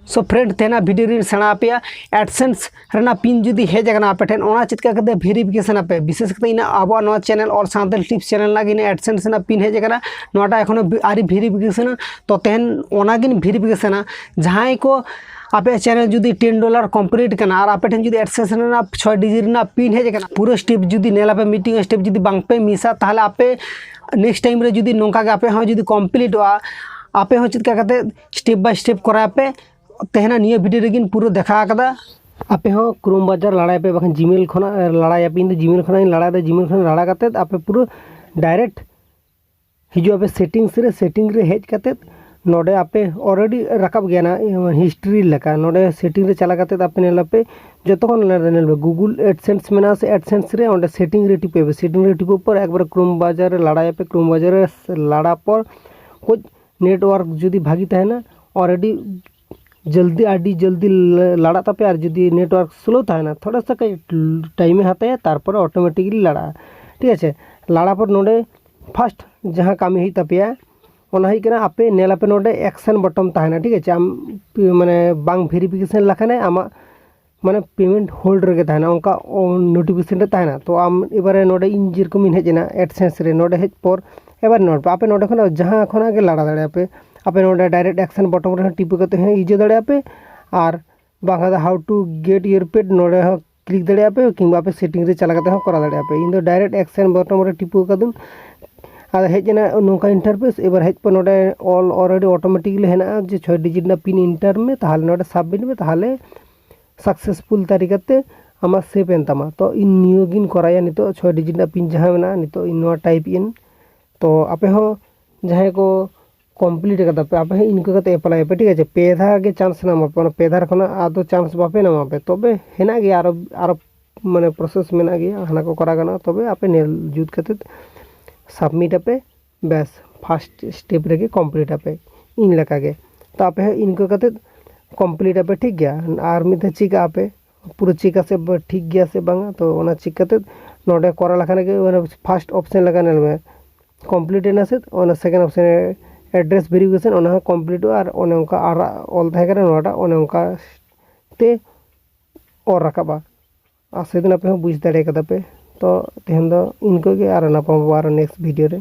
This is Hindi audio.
सो फ्रेंड तेना वीडियो री सेना पे एडसेंस रेना पिन जुदी हेज आकना आपे ठेन ओना चित करते वेरिफिकेशन आपे विशेष करते इन आबो नो चैनल और सानतल टिप्स चैनल लागिन एडसेंस ना पिन हेज आकना नोटा एखोनो आरी वेरिफिकेशन तो तेन ओना गिन वेरिफिकेशन जहां को आपे चैनल जुदी $10 कंप्लीट करना और आपे ठेन जुदी एडसेंस ना 6 डिजिट ना पिन हेज आकना पूरा स्टेप जुदी नेला पे मीटिंग स्टेप जुदी बांग पे मिसा ताहले आपे नेक्स्ट टाइम रे जुदी नोंका गे आपे हो जुदी कंप्लीट वा आपे हो चित करते स्टेप बाय स्टेप करा पे तेहना निया वीडियो रेगिन पूरा देखा कदा आपे हो क्रोम बाजार लड़ाई पे बखन जीमेल खना लड़ाई पे इन जीमेल खना लड़ा दे जीमेल खना लड़ा करते आपे पूरा डायरेक्ट हिजो आपे सेटिंग रे हेज करते नोडे आपे ऑलरेडी रकाब गया ना हिस्ट्री लेका नोडे सेटिंग रे चला करते आपे नेला पे जतखन नेल गूगल एडसेंस मेना से एडसेंस रे ओंडे सेटिंग रे टिपे पर एक बार क्रोम बाजार लड़ाई पे क्रोम बाजार लड़ा पर कुछ नेटवर्क जुदी भागी तहना ऑलरेडी जल्दी लड़ा तापे और जुदी नेटवर्क स्लो था थोड़ा सा टाइम हाथाया तारपर ऑटोमेटिकली लड़ा ठीक है लड़ा पर नोडे फर्स्ट जहाँ कामी ही तापेया ओना ही कना आपे नेला पे नोडे एक्शन बटन ताहना ठीक है आम माने बांग वेरिफिकेशन लखाने आमा माने पेमेंट होल्ड रगे ताहना उनका नोटिफिकेशन रे ताहना तो आम एबारे नोडे इन जेरकम इन हेजना एडसेंस रे नोडे हेज पर एबार नोड आपे नोडे खना जहाँ खना गे लड़ा दाड़े आपे नोडे डायरेक्ट एक्शन बटन रे टिप करते हैं इजे दाड़े आपे और बांगा how to get your paid नोडे हो क्लिक दाड़े आपे किंबा आपे सेटिंग रे चला करते हो करा दाड़े आपे इन दो डायरेक्ट एक्शन बटन रे टिप करदुन आदा हेजना नोका इंटरफेस एबार हेज पर नोडे ऑल ऑलरेडी ऑटोमेटिकली हेना जे 6 डिजिट ना पिन इंटर में ताहले नोडे सबमिट में ताहले सक्सेसफुल तरीकाते आमा सेव एन तमा तो इन नियोगिन कराया नितो 6 डिजिट ना पिन जहां मेना नितो इन नो टाइप इन तो आपे हो जहां को कमप्लीट करता पे आपे इनको करते अप्लाई पे ठीक है पेधा के चांस नाम पे पेधार खना आदो चांस बापे नाम पे तबे हेना गे आरो माने प्रोसेस मेना गे हाना को करा गना तबे आपे नेल जुत करते सबमिट आपे बस फर्स्ट स्टेप रे कमप्लीट आपे इन लेका गे तो आपे इनको करते कमप्लीट आपे ठीक गया और मिथे चिक आपे पूरा चिका से ठीक गया से बांगा तो ओना चिक करते नोडे करा लखाने के फर्स्ट ऑप्शन लगाने में कमप्लीट एना से ओना सेकंड ऑप्शन एड्रेस वेरिफिकेशन ओना कमप्लीट और ओने उनका ऑल थाहे करे नोटा ओने उनका ते और रकाबा आ सेदिन आपे बुझ दाड़े कदा पे तो तेहन दो इनको के आर नापाम नेक्स्ट वीडियो रे।